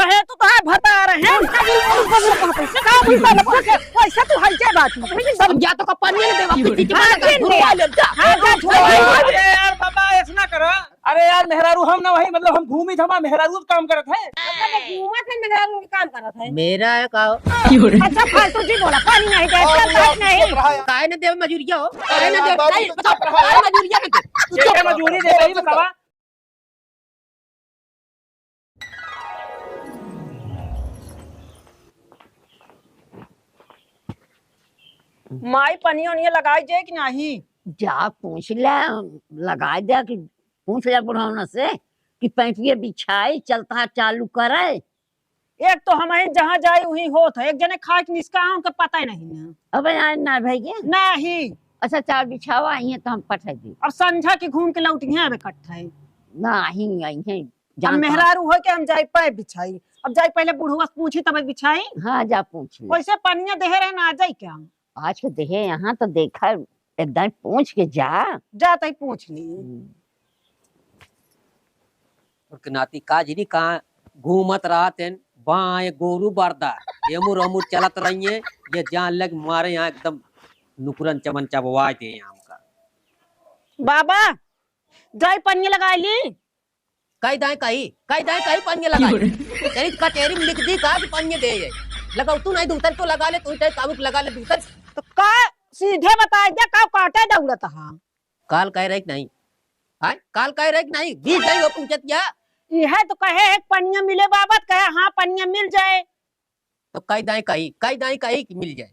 बहे तो है भता रहे हैं पैसा तो हल जाए बात सब जा तो का पानी ने देवा पीती के झुरवा ले जा अरे यार बाबा ऐसा ना करो। अरे यार मेहरारू हम ना वही मतलब हम घूमी थमा मेहरारू काम करत है। घूमत है मेहरारू के काम करत है मेरा है का अच्छा फालतू जी बोला पानी नहीं दे नहीं काय ने देव मजूरिया हो काय ने देव नहीं बता काय मजूरिया में क्या मजूरी दे रही बतावा। माई पनियो नहीं लगाई जाए कि नहीं जा पूछ ले लगा दिया कि पूछ ले बुढ़ाना से कि पैंटिए बिछाई चलता चालू करे। एक तो हमारे जहाँ जाए वही होत है एक जने खा के निसका हमको पता ही नहीं है अब यार ना भैया नहीं अच्छा चार बिछावा आई है तो हम पठा दी अब संझा के घूम के लौटी हैं अब इकट्ठा है ना ही आई है अब मेहरारू हो के हम जाए पाए बिछाई अब जाए पहले बुढ़वा से पूछी तब बिछाई हाँ जा पूछ ले वैसे पनिया देह रहे ना आ जाए क्या आज के देहे यहाँ तो देखा एकदम पूछ के जा जाते ही पूछ ली और नाती काजरी कहाँ घूमत रहते बाएं गोरू बरदा एमुर अमुर चलत रही है ये जान लग मारे यहाँ एकदम नुकरन चमन चबवाए थे यहाँ का बाबा जाए पनिया लगा ली कई दाएं कई पानी लगाई तेरी कचहरी में लिख दी कहा कि पानी दे ये लगाओ तू नहीं दूसर तो लगा ले तू चाहे काबुक लगा ले दूसर तो का सीधे बता दिया का काटे दौड़त हां काल कह रही नहीं हां काल कह रही नहीं बीच गई वो पूछत या यह तो कहे एक पनिया मिले बाबत कहे हाँ पनिया मिल जाए तो कई दाएं कही कि मिल जाए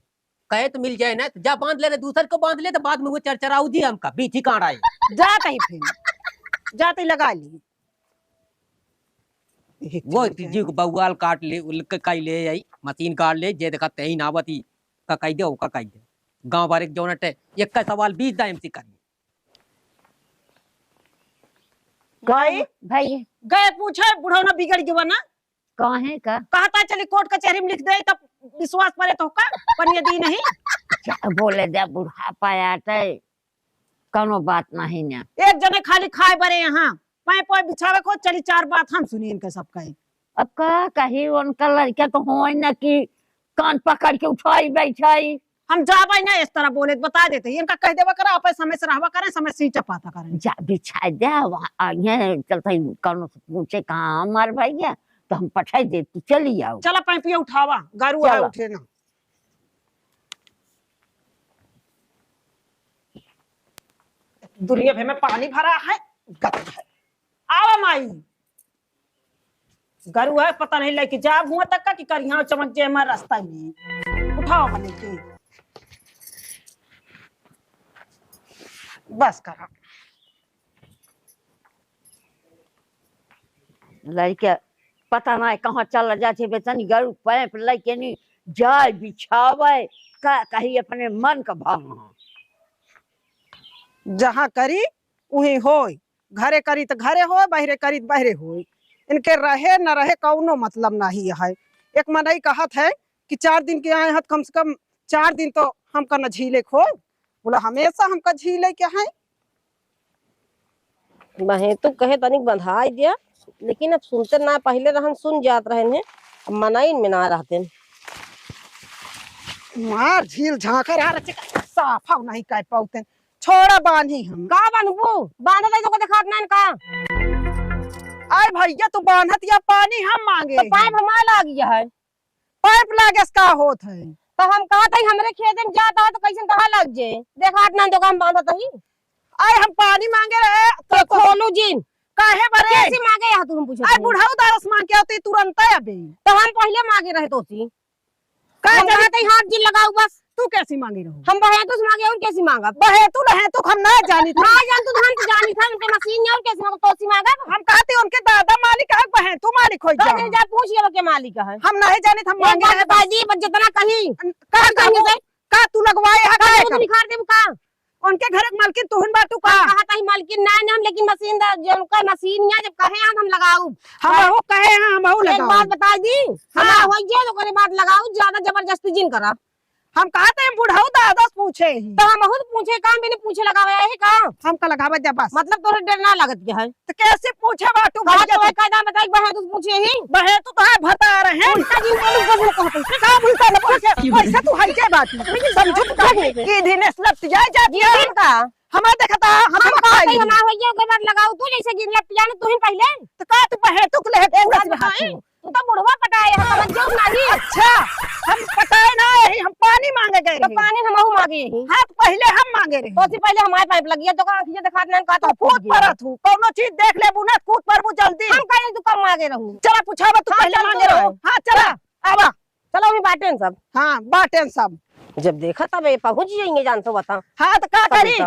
कहे तो मिल जाए ना तो जा बांध ले दूसर को बांध ले तो बाद में वो चरचराऊ दी हमका बीच ही काट आए जाते ही फिर जाते ही लगा ली वो जी को बउआल काट ले उलक कई ले आई मशीन काट ले जे देखा तई नावती का कह दे का कह दे गांव बारे जोनट एक का सवाल 20 दाम से करिए गए भाई गए पूछे बुढ़ौना बिगड़ गया ना कहाँ है का कहता चली कोर्ट कचहरी में लिख दे तब विश्वास पड़े तो का पनिया दी नहीं क्या बोले दे बुढ़ा पाया कोनो बात नहीं ना एक जने खाली खाए बरे यहाँ पाए पाए बिछावे को चली चार बात हम सुनी इनके सब कहे अब का कही उनका लड़का तो हो ना कि कान पकड़ के उठाई बैठाई हम जाबे ना इस तरह बोले बता देते इनका कह देवा करा आप समय से रहवा करें समय से चपाता करें जा बिछा दे वहाँ आगे चलता कोनो से पूछे कहाँ हमार भैया तो हम पठाई दे तू चली आओ चला पैपिया उठावा गारू आ उठे ना दुनिया भर में पानी भरा है गंदा है आवा माई गारू है पता नहीं लेके जा हुआ तक का कि करिया चमक जे हमारे रास्ता में उठाओ बने के बस करा लड़के पता नहीं कहाँ चल जाते बेचनी गरु पैप लेके नहीं जाए बिछावे का कही अपने मन का भाव जहाँ करी वही होय घरे करी तो घरे हो बहरे करी तो बहरे हो इनके रहे न रहे कौनो मतलब नहीं है एक मनई कहत है कि 4 दिन के आए हैं कम से कम 4 दिन तो हमका न झीले खो बोला हमेशा हमका झीले क्या है बहे तो कहे तनिक बंधाई दिया लेकिन अब सुनते ना पहले रहन सुन जात रहे हैं अब मनाई में ना रहते मार झील झांकर आ रचे साफा नहीं कह पाते छोड़ा बांधी हम का बनबू बांधा दे तो दिखात ना का आए भैया तू बांधत या पानी हम मांगे तो पाइप हमारा लाग गया है पाइप लागे का होत है तो हम कहा था हमरे खेत में जाता है तो कैसे कहा लग जे देखात ना तो हम बांधत ही आए हम पानी मांगे रहे तो खोलू जिन काहे बरे कैसे मांगे यहाँ तुम पूछो आए बुढ़ाऊ दारस मांग के आते तुरंत है अबे तो हम पहले मांगे रहे तो सी का हम कहा था हाथ जिन लगाओ बस तू कैसी मांगी रहो हम बहे तो मांगे और कैसे मांगा बहे तू रहे तो हम ना जानी था ना जान तू हम तो जानी था उनके मशीन और कैसे मांगा तो सी मांगा हम कहते उनके दादा मालिक है बहे तू मालिक हो जा तो जा पूछिए के मालिक है हम नहीं जाने हम मांगे रहे बाजी जितना कहीं का कहेंगे से का तू लगवाए है का तू निखार दे का उनके घर के मालकिन तुहन बाटू का कहा था मालकिन ना हम लेकिन मशीन दा जो उनका मशीन या जब कहे हम लगाऊ हम वो कहे हैं हम एक लगाओ बात बता दी हम हो जे तो करे बात लगाऊ ज्यादा जबरदस्ती जिन करा हम कहते हैं बुढ़ाऊ दादा पूछे ही तो हम बहुत पूछे काम भी नहीं पूछे लगावे है का हमका लगावे दे बस। मतलब तोरे डर ना लगत के है तो कैसे पूछे बाटू कहा भैया तो कायदा बताई बहे तू पूछे ही बहे तो है भता रहे हैं उल्टा जी बोलू बोलू कहते का उल्टा न पूछे वैसे तू हई के बात समझो तो कि दिनेश लट जाए जाती है का हमें देखता हम हम खाई कहते हम होइए के बार लगाऊ तू जैसे गिन लग जाने तू ही पहले तो का तू बहे तू ले एक बात बताई तू तो बुढ़वा पटाए है समझ जो नहीं अच्छा हम पटाए ना यही हम पानी मांगे गए तो रहे। पानी हम मांगे ही हाँ तो पहले हम मांगे रहे तो से पहले हमारे पाइप लगी है तो का आंखें दिखा देना का तो कूद पर तू कोनो चीज देख ले बुना कूद पर वो जल्दी हम कहीं तू कम मांगे रहूं चला पूछावा तू हाँ, पहले चल मांगे तू रहो हाँ चला आवा चलो अभी बाटें सब हाँ बाटें सब जब देखा तब ये पहुंच जाएंगे जान तो बता हाँ तो का करी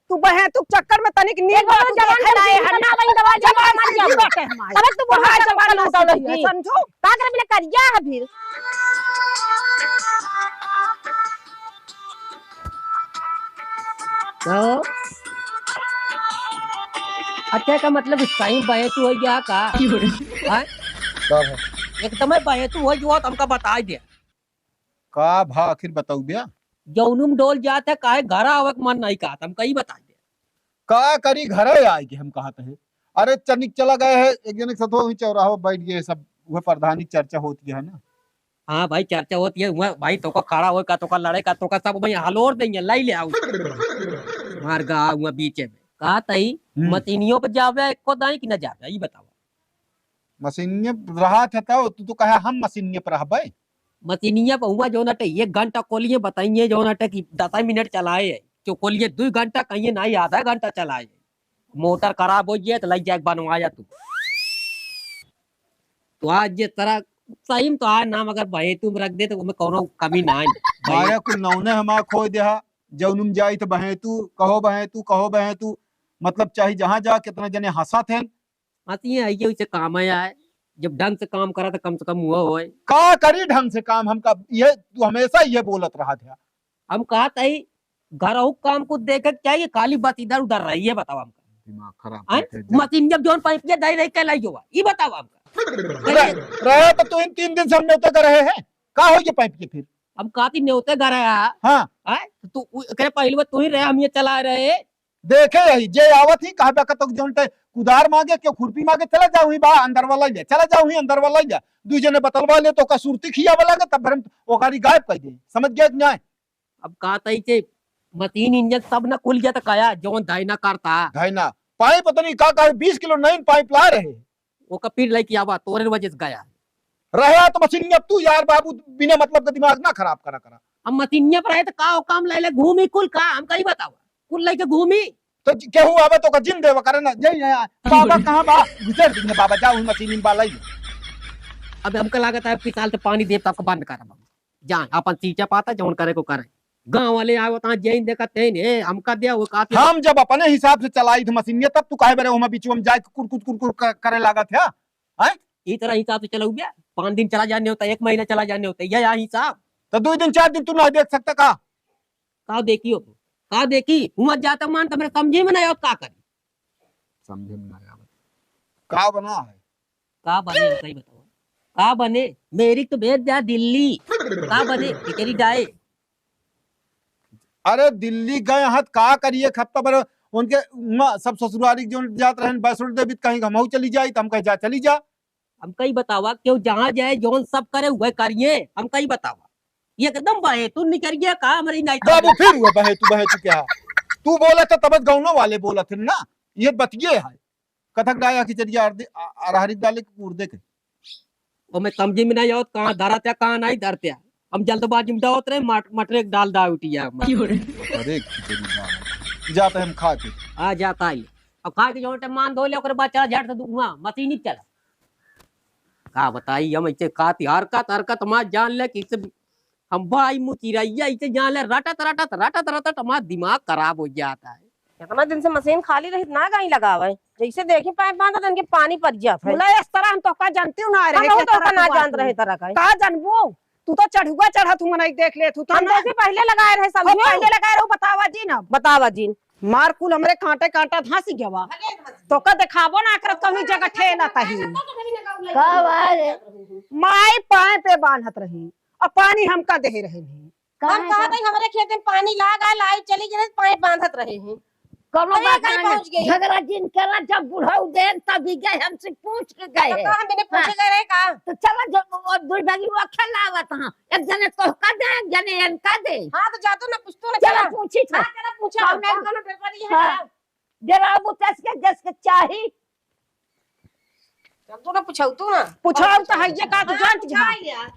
तू बहे तू चक्कर में तनिक नींद एक बार जवान खिलाए हन्ना वही दवा जमा मर जा बाटे हमारे तब तू बुढ़ा जवान लूटा लगी समझो का करे बिना करिया है फिर तो अच्छा का मतलब सही बहेतु हो गया का हाँ? एकदम बहेतु हो जो हमका बता दे का भा आखिर बताऊ बिया जौनुम डोल जाते काहे घर आवक मन नहीं का हम कहीं बता दे का करी घरे आएगी हम कहते हैं। अरे चनिक चला गए है एक जने के साथ वही चौराहा पर बैठ गए सब वह प्रधानी चर्चा होती है ना। हाँ भाई चर्चा होती है वहाँ भाई तो का खड़ा हो का तो का लड़े का तो का सब भाई हलोर देंगे लाई ले आओ मार गा हुआ बीच में कहा तई मतीनियों पे जावे को दाई कि न जावे ये बताओ मशीनिये रहा था तू कहे हम मशीनिये पर रहबे मतीनिया पे हुआ जो नटे 1 घंटा कोलिए बताइए जो नटे की 10 मिनट चलाए जो कोलिए 2 घंटा कहिए नहीं आधा घंटा चलाए मोटर खराब हो जाए तो लग जाए बनवाया तो आज जे तरह सही में तो आज नाम अगर बहे तुम रख दे तो उसमें कोनो कमी ना आई बाया कुल नौने हमार खो देहा जौनुम जाई तो बहे तू कहो बहे तू मतलब चाहे जहां जा कितना जने हंसा थे आती है ये उसे काम आए जब ढंग से काम करा तो कम से कम हुआ होए का करी ढंग से काम हमका ये तू हमेशा ये बोलत रहा था। हम कहा तई घर काम को देख चाहिए काली बात इधर उधर रही है बताओ हमका दिमाग खराब आय? करते जा। मशीन जब जोन पाइप दे रही के लाई हुआ ये बताओ हमका रहे तो तू इन 3 दिन से हम न्योते कर रहे हैं का हो ये पाइप के फिर हम कहती न्योते घर आया हाँ आय? तू करे पहले तू ही रहे हम ये चला रहे देखे यही जे आवत ही कहा बा तो जोन कुदार मांगे क्यों खुरपी मांगे चला जाऊं ही बा अंदर वाला ले चला जाऊं ही अंदर वाला ले दू जने बतलवा ले तो का सुरती खिया वाला के तब हम ओकारी गायब कर दे समझ गए न्याय। अब कहा तई के मशीन इंजन सब न खुल गया तो कया जोन दाइना करता घायना पाइप पता नहीं का 20 किलो नई पाइप ला रहे वो का फिर लेके आवा तोरे वजह से गया रहे तो मशीन अब तू यार बाबू बिना मतलब का दिमाग ना खराब करा हम मशीनिया पर आए तो का काम ले ले घूमी कुल का हम कहीं बतावा कुल लेके घूमी तो केहू आवे तो का जिन देवा करे ना जई बाबा कहां बा गुजर दिन बा जाऊ मशीन बा लाई अब हमको लागत है पिसाल तो पानी देव तक बंद कर जान अपन सींचा पाता जौन करे को करे गांव वाले आए वहां जैन देखा तेन है हमका दिया वो काती हम जब अपने हिसाब से चलाई थी मशीन तब तू काहे बरे ओमा बीच में जाए कुर करे लगा था हैं इस तरह हिसाब से चलो गया 5 दिन चला जाने होता 1 महीना चला जाने होता यह हिसाब तो 2 दिन 4 दिन तू ना देख सकता का देखियो का देखी हुआ जाता मान तो मेरे समझे में नहीं आओ का करी समझे में ना आवे का बना है का बने सही बताओ का बने मेरी तो भेज जा दिल्ली का बने तेरी डाए अरे दिल्ली गए हत का करिए खत्ता बर उनके सब ससुरारी जो जात रहन वैष्णो देवी कहीं हमहू चली जाई तो हम कहीं जा चली जा हम कहीं बतावा क्यों जहाँ जाए जोन सब करे हुए करिए हम कहीं बतावा एकदम बहे तू निकल गया का हमारी नहीं बाबू फिर हुआ बहे तू क्या तू बोला था तब गाँव वाले बोला थे ना ये बतिये है कथक डाया खिचड़िया अरहरी डाले के कूर देखे वो मैं समझी में नहीं आओ कहाँ धरत्या कहाँ नहीं धरत्या हम जल्दबाजी में डालते रहे मटर डाल दा उठिया अरे खिचड़ी जाते हम खा के आ जाता है अब खा के जो मान धो ले ओकर बाद चला झट से दुआ मशीन ही चला का बताई हम ऐसे खाती हरकत मां जान ले कि हम भाई मुचिरैया ऐसे जान ले रटत हमारा दिमाग खराब हो जाता है इतना दिन से मशीन खाली रही ना कहीं लगावे जैसे देखी पाइप बांधा तन के पानी पड़ जाता है बोला इस तरह हम तो का जानती हूं ना रहे हम तो ना जान रहे तरह का का जानबो तू तो चढ़ुआ चढ़ा तू मनाई देख ले तू तो हम जैसे पहले लगाए रहे सब पहले लगाए रहो बतावा जी ना बतावा जी मार कुल हमरे कांटे कांटा धांसी गवा तो का दिखाबो ना कर कहीं जगह ठेला तही का बात है? माई पाए पे बांधत रही और पानी हमका दे रहे नहीं हम कहा था हमारे खेत में पानी लागा लाई चली गई पाइप बांधत रहे हैं कोनो अरे बात कहाँ नहीं पहुंच गई? झगड़ा जिन करा जब बुढ़ाऊ देन तभी गए हमसे पूछ के गए तो हैं। कहा मैंने पूछे गए रहे का तो चलो जो दूर भागी वो खेलावत हां एक जने तोहका दे एक जने इनका दे। हाँ तो जातो ना पूछतो ना चलो पूछी था हाँ चला पूछा हाँ, हमने कोनो डरपरी है हाँ। जरा वो जस के चाही जब तो ना पूछाऊ तू ना पूछाऊ तो है ये का तो जानत जा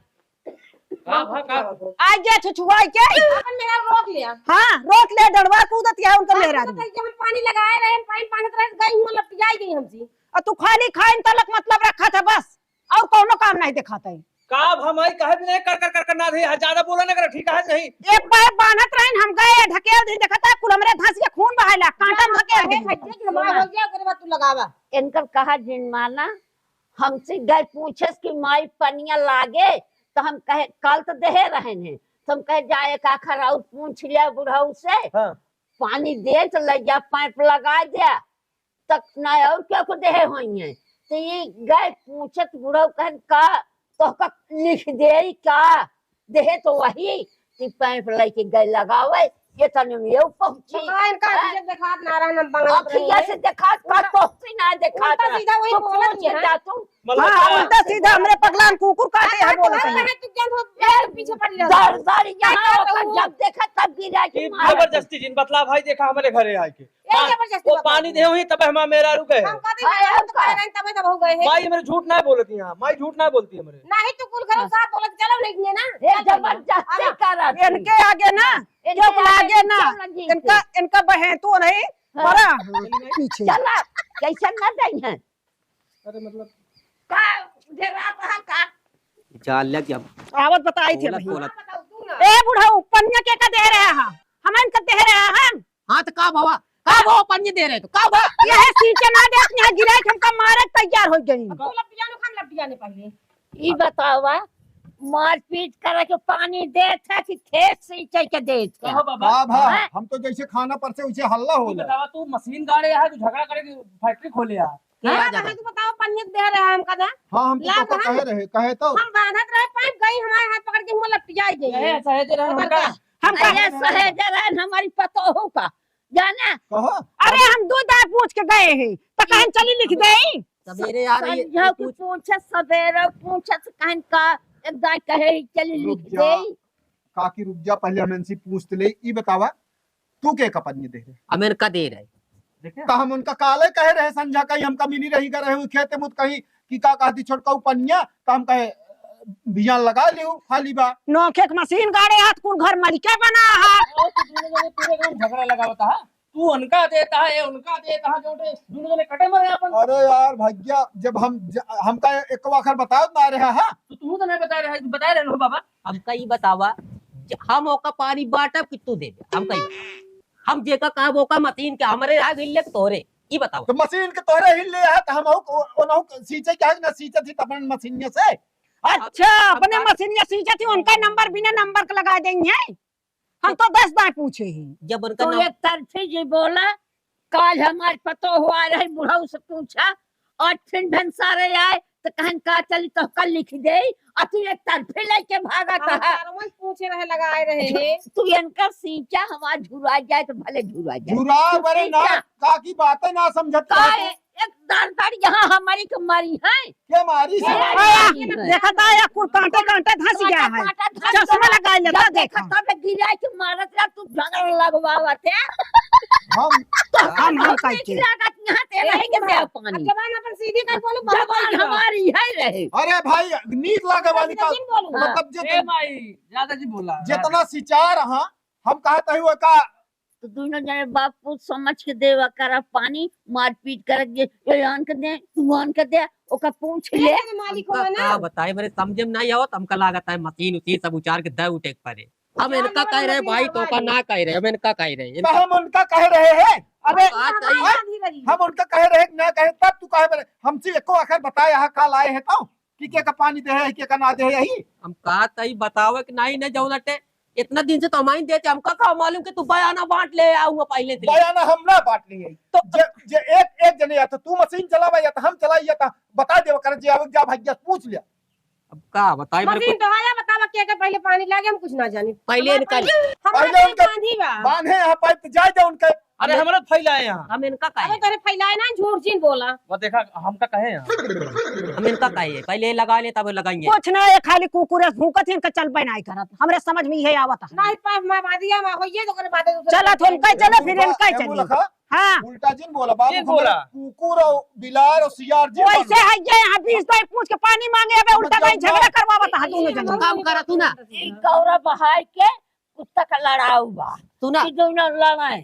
आज जे छुछुआई के अपन मेरा रोक लिया हां रोक ले डड़वा कूदत है उनका मेहरा तो हम पानी लगाए रहे पाइप बांधत रहे गई हूं लपटियाई गई हमसी और तू खाली खाइन तलक मतलब रखा था बस और कोनो काम नहीं दिखाता है का हमारी कहे भी नहीं कर ना दे ज्यादा बोला ना कर ठीक है नहीं एक पाइप बांधत रहन हम गए ढकेल दी देखता कुल हमरे धंस के खून बहायला कांटा में धकेल दी खच्चे कि हमारा हो गया ओकरे बाद तू लगावा इनकर कहा जिन माना हमसे गए पूछस कि माई पनिया लागे तो हम कहे कल तो देहे रहे हैं तो हम कहे जाए का खराउ पूछ लिया बुढ़ाऊ से हाँ। पानी दे तो ले जा पाइप लगा दिया तक ना और क्या को देहे होई है तो ये गए पूछत बुढ़ाऊ कहन का तो का लिख दे का देहे तो वही ती पाइप लेके गए लगावे ये तने में ये पहुंची कहा इनका तुझे दिखात ना रहा हम बांधत अखिया से देखा का तो ना देखा उल्टा सीधा वही बोलत है। जा तू हां उल्टा सीधा हमरे पगलान कुकुर काटे है बोलत है तू क्या हो पीछे पड़ रहा दार यहाँ होकर जब देखा तब गिरा के मारा। जबरदस्ती जिन बतला भाई देखा हमारे घरे आए के ये जबरदस्ती वो पानी दे हुई तब हम मेरा रुके हम कहते हैं हम तो कह रहे हैं तब तब हो गए हैं माई मेरे झूठ ना बोलती यहाँ माई झूठ ना बोलती है मेरे नहीं तो कुल घर साथ बोलत चलो नहीं ना ये जबरदस्ती करा इनके आगे ना जो आगे ना इनका इनका बहन तो नहीं बड़ा पीछे चला कैसे न दई है अरे मतलब का डेरा कहां का जान लग जब आवत बताई थी बोलत भाई बोलत बताओ तू ना ए बुढ़ाऊ पन्या के का दे रहे हैं हम इनका दे रहे हैं हाँ तो का बाबा का वो पंजे दे रहे तो का बा यह सीचे ना दे यहाँ गिरा के हमका मारे तैयार हो गई तू लपटियानो खान लपटियाने पहले ई बतावा मारपीट करे के पानी दे था कि खेत से के दे था कहो बाबा हाँ भा हाँ। हम तो जैसे खाना पर से वैसे हल्ला तू होला बतावा तू मशीन गाड़े यहाँ तू झगड़ा करे फैक्ट्री खोले यहाँ हां तू बताओ पन्नी दे रहा है हम कदा हाँ हम ला तो कहाँ? कहे तो हम बांधत रहे पाइप गई हमारे हाथ पकड़ के हम लपटियाई गई ऐसा है तेरा उनका हम अरे सहेज रहन हमारी पतो हो का जाना कहो अरे हम दो दार पूछ के गए हैं तो कहीं चली लिख दे सवेरे आ रही संझा है को पूछे सवेरे पूछे कहन का एक दाई कहे चली लिख रुक दे जा। काकी रुक जा पहले हम इनसे पूछ ले ई बतावा तू के कपन्नी दे रहे अमेरिका दे रहे देखे का हम उनका काले कहे रहे संझा कहीं हमका मिली रही कर रहे खेते मुत कहीं की का कहती छोटका पन्निया तो हम कहे बिया लगा लियो खाली बा नौखे के मशीन गाड़े हाथ कुल घर मालिका बना है पूरे गांव झगड़ा लगा होता है तू उनका देता है उनका देता है जोटे दोनों जने कटे मरे अपन अरे यार भैया जब हमका एक वाखर बताओ ना रहा है तो तू तो नहीं बता रहे तू बता रहे हो बाबा हम कई बतावा हम ओका पानी बाटब कितु देबे हम कई हम जेका का ओका मशीन के हमरे आ गिल्ले तोरे ई बताओ तो मशीन के तोरे हिल ले है तो हम ओनहु सींचे क्या ना सींचे थी अपन मशीन से अच्छा अपने मशीन या सींचे थी उनका नंबर बिना नंबर का लगा देंगे हम तो 10 दाए पूछे ही जब उनका तो नाम एक तरफे जी बोला कल हमारे पतो हुआ रहे बुढ़ाऊ से पूछा और फिर भंसारे आए तो कहन का चली तो कल लिख दे और तू एक तरफे लेके भागा था हम पूछे रहे लगाए रहे हैं तू इनका सींचा हमारा झुरा जाए तो भले झुरा जाए झुरा बरे ना का की बातें ना समझत का रहे एक दार यहाँ हमारी कमारी है के मारी से आया देखा था या कुल कांटे कांटे धंस गया है चश्मा लगा लेता देखा देखा तब गिरा के मारत रहा तू झगड़ा लगवावत है हम कहते यहाँ ते रहेंगे दे पानी जबान अपन सीधी कर बोलो जबान हमारी है रहे अरे भाई नीक लागे वाली का बोलू मतलब ए माई ज्यादा जी बोला जितना सिंचार हाँ हम कहते हुए का तो दोनों जने बापू समझ के देवा करा पानी मारपीट कर ये आन के दे तू आन के दे ओका पूछ ले मालिक हो हमका ना का बताए मेरे समझ में नहीं आवत हमका लागत है मशीन उसी सब उचार के दे उठे पड़े हम इनका कह रहे भाई तो का ना कह रहे हम इनका कह रहे तो हम उनका कह रहे हैं अबे हम हम उनका कह रहे ना कहे तब तू कहे बरे हमसे एको आखिर बताया यहाँ काल आए हैं तो कि के का पानी दे है के का ना दे है यही हम कहा तई बतावे कि नहीं न जाऊ नटे इतना दिन से तो हमारी देते हमका का मालूम कि तू बयाना बांट ले आऊंगा पहले से बयाना हम ना बांट लिए तो जे एक एक जने या तो तू मशीन चलावा या तो हम चलाई या तो बता दे कर जे जा भैया पूछ लिया अब का बताए मेरे मशीन को तो आया बतावा क्या का पहले पानी लागे हम कुछ ना जानी पहले इनका पहले उनका बांधी बा बांधे यहाँ पाइप तो जाए जाए उनके अरे हमारा फैलाए यहाँ हम इनका अबे कहे तेरे फैलाए ना झूठ चीन बोला वो देखा हमका कहे यहाँ हम इनका कहे पहले लगा ले तब लगाएंगे कुछ ना ये खाली कुकुरे भूकत इनका चल पे नहीं करत हमरे समझ में ये आवत है नहीं पाप मैं बांधिया मैं होइए तो करे बातें चला तो उनका चले फिर इनका ये चले बोला हाँ उल्टा जिन बोला बाबू जिन बोला। कुकुर और बिलार और सियार जी वैसे है ये यहाँ बीच तो पूछ के पानी मांगे अबे उल्टा कहीं झगड़ा करवावत है दोनों जन काम करा तू ना ई कौरा बहार के कुत्ता का लड़ाऊ बा तू ना ई दोनों लड़ाए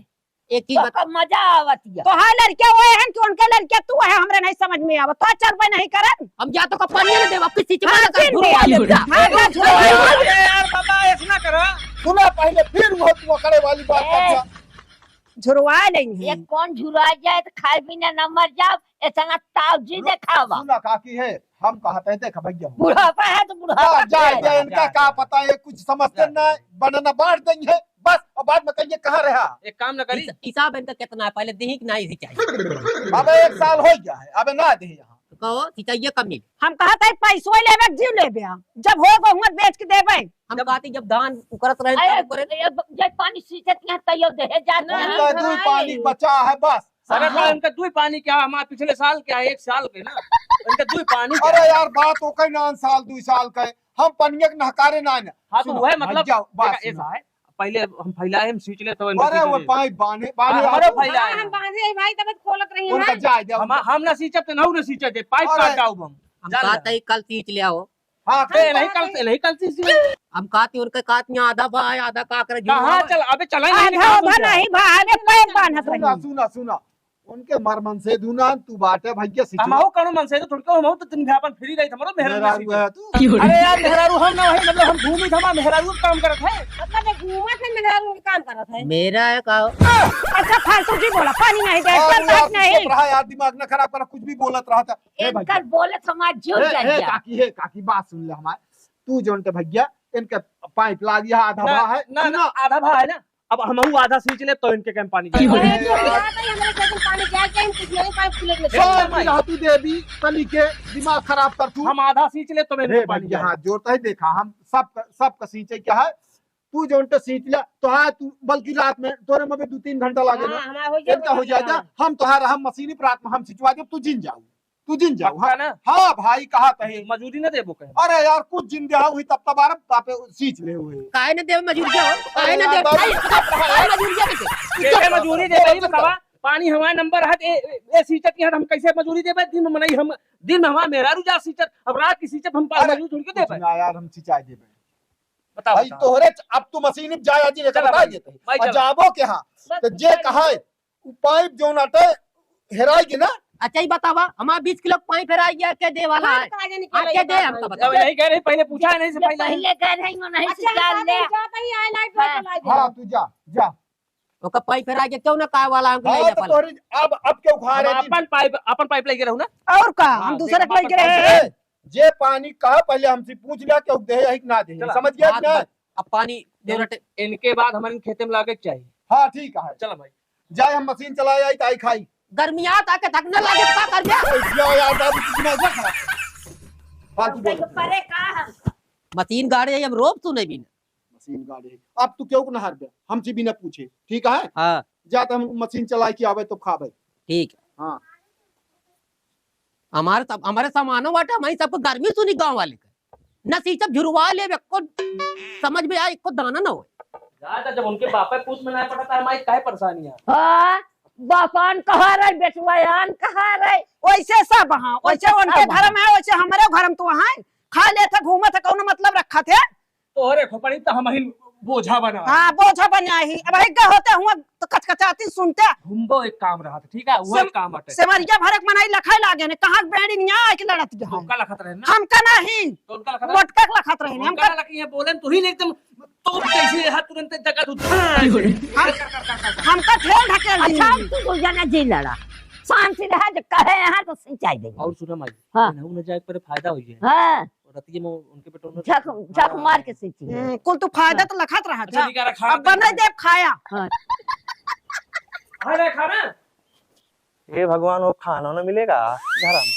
एक चीज तो मजा आवत है तो हाँ लड़के वो है कि उनके लड़के तू है हमरे नहीं समझ में आवत तो चल पे नहीं करन हम जा तो का पानी ना देव किसी चीज हाँ, में फिर घुरवा भी। ले हाँ, हाँ, झुरवा। अरे यार बाबा ऐसा करो सुना पहले फिर वो तुम करे वाली बात कर दिया झुरवा लेंगे ये कौन झुरा जाए तो खाए बिना न मर जाओ इतना तावजी देखावा सुना काकी है हम कहते हैं देख भैया बुढ़ापा है तो बुढ़ापा जाए जाए। जाए इनका क्या पता है कुछ समझते ना बनाना बांट देंगे बस और बाद में कहिए कहाँ रहा एक काम न करी हिसाब इनका कितना है पहले देही कि नहीं चाहिए अब 1 साल हो गया है अब ना दे यहाँ तो कहो चाहिए कम नहीं हम कहते हैं पैसों लेवे जीव लेवे जब हो गहुमत बेच के देवे हम कहते जब दान करत रहे अरे तब करे जब पानी सींचत यहाँ तैयो दे जाता है उनका दूध पानी बचा है बस अरे भाई उनका दुई पानी क्या हमारे पिछले साल क्या है 1 साल के ना उनका दुई पानी क्या अरे है? यार बात हो कहीं ना साल 2 साल का है हम पनियक नहकारे ना ना हाँ तो वह मतलब जाओ बात देखा, सुनो। ऐसा है पहले हम फैलाए हम सींच ले तो अरे वो पाइप बांधे बांधे हमारा आप- फैलाए हम बांधे भाई तब खोलत रही उनका है जाए जाए हम ना सींचब तो नहु न सींचे दे पाइप अरे। काट डाउ हम हम जान कहते ही कल सींच ले आओ हाँ नहीं कल सींच हम कहते उनके कहते आधा भाई आधा का करे कहाँ चल अबे चला ही नहीं आधा उधर नहीं भागे पैर बांधत सुना रही सुना सुना उनके मरमन से धुना तू बाटे भैया सिचो हमहु कनो मन से तो थोड़ी हमहु तो दिन भर अपन फ्री रही हमरो मेरा मेहरारू हुआ है तू अरे यार मेहरारू हम ना वही मतलब हम घूमी थमा मेहरारू का काम करत है मतलब घूमत में मेरा काम करत है मेरा है कहो अच्छा फालतू जी बोला पानी नहीं दे और चल यार बात नहीं चुप रहा यार दिमाग ना खराब कर कुछ भी बोलत रहा था हे इनका भैया बोले समाज जुड़ हे जाए काकी बात सुन ले हमारे तू जोनते भैया इनके पाइप लाग यहाँ आधा भा है ना ना आधा भा है ना अब हमहु आधा सींच ले तो इनके कैम पानी जाए हमारे खेत पानी जाए कहीं कुछ नहीं पाइप खुले में सब मिलातू देवी कली के दिमाग खराब कर तू हम आधा सींच ले तो हे इनके पानी भैया जाए हाथ जोड़ता है देखा हम सब का सींचे क्या है तू जोनते सींच लिया तो है तू बल्कि रात में तोरे में 2-3 घंटा लागे ना हमारा हो जाए इनका हो जाएगा हम तोहार हम मशीनी पर रात में हम सिंचवा दे तू जिन जाऊ पक्का ना हाँ भाई कहा कहे मजूरी ना देबो कहे अरे यार कुछ जिन दिया हुई तब तब तापे सींच ले हुए काहे न देव मजूरिया हो काहे न देव काहे मजूरिया देते कैसे मजूरी देबे ई बतावा पानी हमारा नंबर है ए सींचत की हम कैसे मजूरी देबे दिन में नहीं हम दिन में हमारा मेहरारू जा सींचत अब रात की सींचत हम अरे, मजूरी थोड़ी के देबे ना यार हम सिंचाई देबे बताओ भाई तोहरे अब तू मशीन में जाया जी लेकर चला बता भाई, देते भाई और चला। जाबो के हां तो जे कहा है पाइप जो नाटे हेराएगी ना अच्छा ही बतावा हमारा 20 किलो पाइप फेरा गया के दे वाला है आके दे हमको बता अब नहीं कह रही पहले पूछा है नहीं से पहले पहले कह रही हूँ नहीं से जान ले जाता ही आई लाइट हाँ। चलाई दे हां तू जा जा ओका पाइप फेरा गया क्यों ना काय वाला हमको ले हां जा तो पाला तोहरी अब क्यों खा हम रहे अपन पाइप लेके रहू ना और का हाँ, हम दूसरे देखो, को लेके पापा रहे ए, जे पानी कहा पहले हमसे पूछ लिया क्यों दे है कि ना दे चला, समझ गया कि ना अब पानी दे रटे इनके बाद हमारे खेते में लागे चाहिए हां ठीक है चलो भाई जाए हम मशीन चलाए आई ताई खाई गर्मियात आके थकने लगे का कर गया ओए जाओ यार बाबू तू दिमाग ना खराब फालतू बोल परे का मशीन गाड़ी हम रोप तू नहीं भी मशीन गाड़ी अब तू क्यों ना हार गया हमसे बिना पूछे ठीक है हां जाते हम मशीन चला के आवे तो खावे ठीक हाँ हमारे सामानों बाटा मैं सबको गर्मी सुनी गांव वाले का न सीचब झुरवा ले को समझ में आए को दाना ना हो ज्यादा जब उनके बापा पूछ में ना पड़ा था हमारी काहे परेशानी है हाँ बापान कहा रहे बेटवायान कहा रहे वैसे सब हाँ वैसे उनके घर में है वैसे हमारे घर में तो वहाँ है। खा ले थे घूमे थे कौन मतलब रखा थे तो अरे खोपड़ी तो हम ही बोझा बना हाँ बोझा बना ही अब क्या होते हुआ तो कचकचाती सुनते हुम्बो एक काम रहा था ठीक है वो एक काम बटे सेमरिया भरक मनाई लखाई लागे ने कहाँ बेड़ी नहीं आए कि लड़त जो उनका लखत रहे ना हमका नहीं तो उनका लखत मोटका लखत रहे उनका हमका लकी है बोले तू ही एकदम तो कैसे हाथ तुरंत जगह तू हमका ठेल ढकेल अच्छा दी तू जाना जी लड़ा शांति रहा जो कहे यहाँ तो सिंचाई देंगे और सुना माई हाँ। न जाए पर फायदा हो जाए हाँ रतिये में उनके पेटों झक मार के सिंची कुल तो फायदा तो लखत रहा था अच्छा रखा अब बना देव खाया अरे खाना हे भगवान वो खाना ना मिलेगा घर में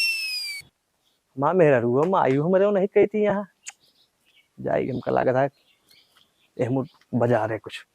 माँ मेरा रुआ माँ आयु हमारे नहीं कहती यहाँ जाएगी हमका लागत है एहमुर बाजार है कुछ